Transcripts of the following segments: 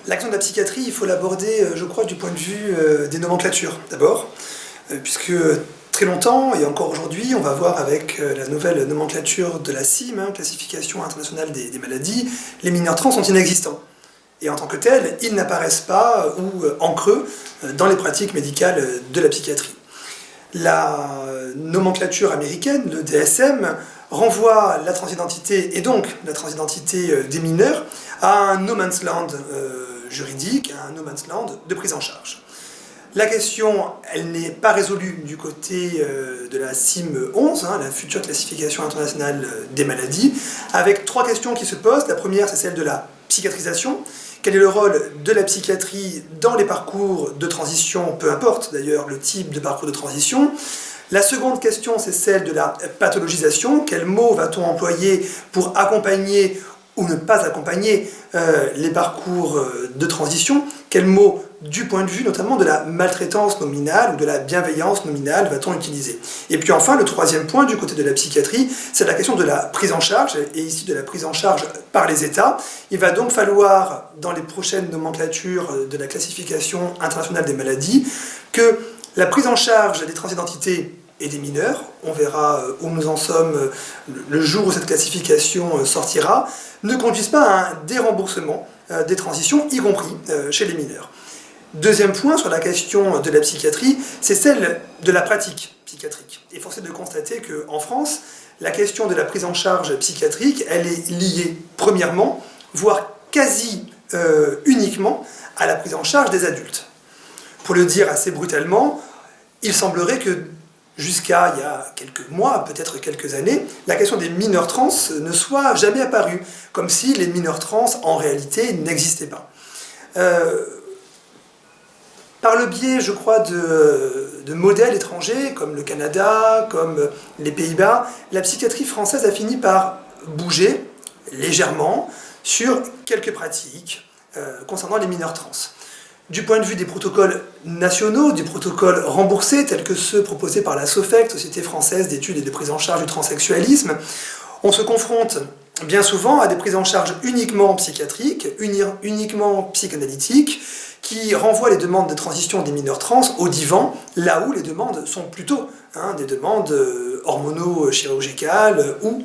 L'action de la psychiatrie, il faut l'aborder, je crois, du point de vue des nomenclatures, d'abord, puisque très longtemps, et encore aujourd'hui, on va voir avec la nouvelle nomenclature de la CIM, Classification internationale des maladies, les mineurs trans sont inexistants. Et en tant que tels, ils n'apparaissent pas, ou en creux, dans les pratiques médicales de la psychiatrie. La nomenclature américaine, le DSM, renvoie la transidentité, et donc la transidentité des mineurs, à un no man's land juridique, à un no man's land de prise en charge. La question, elle n'est pas résolue du côté de la CIM 11, la future classification internationale des maladies, avec trois questions qui se posent. La première, c'est celle de la psychiatrisation. Quel est le rôle de la psychiatrie dans les parcours de transition, peu importe d'ailleurs le type de parcours de transition. La seconde question, c'est celle de la pathologisation. Quel mot va-t-on employer pour accompagner ou ne pas accompagner les parcours de transition? Quel mot, du point de vue notamment de la maltraitance nominale ou de la bienveillance nominale, va-t-on utiliser? Et puis enfin, le troisième point du côté de la psychiatrie, c'est la question de la prise en charge, et ici de la prise en charge par les États. Il va donc falloir, dans les prochaines nomenclatures de la classification internationale des maladies, que la prise en charge des transidentités et des mineurs, on verra où nous en sommes le jour où cette classification sortira, ne conduisent pas à un déremboursement des transitions, y compris chez les mineurs. Deuxième point sur la question de la psychiatrie, c'est celle de la pratique psychiatrique. Et force est de constater qu'en France, la question de la prise en charge psychiatrique, elle est liée premièrement, voire quasi uniquement, à la prise en charge des adultes. Pour le dire assez brutalement, il semblerait que jusqu'à il y a quelques mois, peut-être quelques années, la question des mineurs trans ne soit jamais apparue, comme si les mineurs trans, en réalité, n'existaient pas. Par le biais, je crois, de modèles étrangers, comme le Canada, comme les Pays-Bas, la psychiatrie française a fini par bouger légèrement sur quelques pratiques concernant les mineurs trans. Du point de vue des protocoles nationaux, des protocoles remboursés, tels que ceux proposés par la SOFEC, Société française d'études et de prise en charge du transsexualisme, on se confronte bien souvent à des prises en charge uniquement psychiatriques, uniquement psychanalytiques, qui renvoient les demandes de transition des mineurs trans au divan, là où les demandes sont plutôt des demandes hormono-chirurgicales ou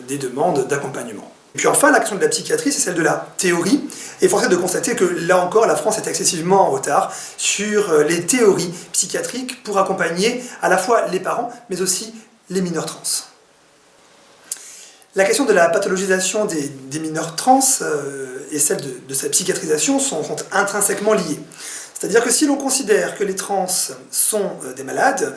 des demandes d'accompagnement. Et puis enfin, l'action de la psychiatrie, c'est celle de la théorie, et force est de constater que là encore, la France est excessivement en retard sur les théories psychiatriques pour accompagner à la fois les parents, mais aussi les mineurs trans. La question de la pathologisation des mineurs trans et celle de sa psychiatrisation sont intrinsèquement liées. C'est-à-dire que si l'on considère que les trans sont des malades,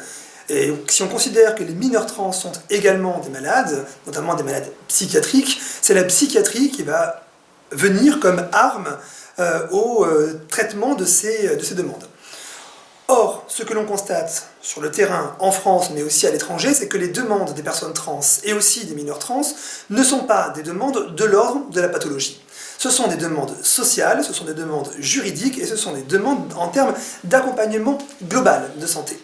et si on considère que les mineurs trans sont également des malades, notamment des malades psychiatriques, c'est la psychiatrie qui va venir comme arme au traitement de ces demandes. Or, ce que l'on constate sur le terrain, en France, mais aussi à l'étranger, c'est que les demandes des personnes trans et aussi des mineurs trans ne sont pas des demandes de l'ordre de la pathologie. Ce sont des demandes sociales, ce sont des demandes juridiques et ce sont des demandes en termes d'accompagnement global de santé.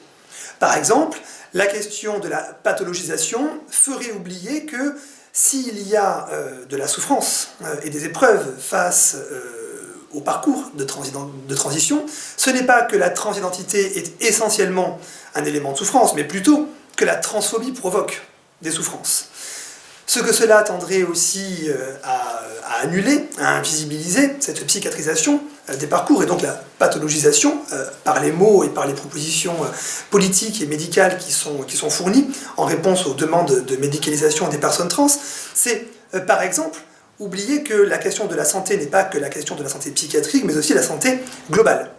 Par exemple, la question de la pathologisation ferait oublier que s'il y a de la souffrance et des épreuves face au parcours de transition, ce n'est pas que la transidentité est essentiellement un élément de souffrance, mais plutôt que la transphobie provoque des souffrances. Ce que cela tendrait aussi à annuler, à invisibiliser cette psychiatrisation des parcours et donc la pathologisation par les mots et par les propositions politiques et médicales qui sont fournies en réponse aux demandes de médicalisation des personnes trans, c'est par exemple oublier que la question de la santé n'est pas que la question de la santé psychiatrique, mais aussi la santé globale.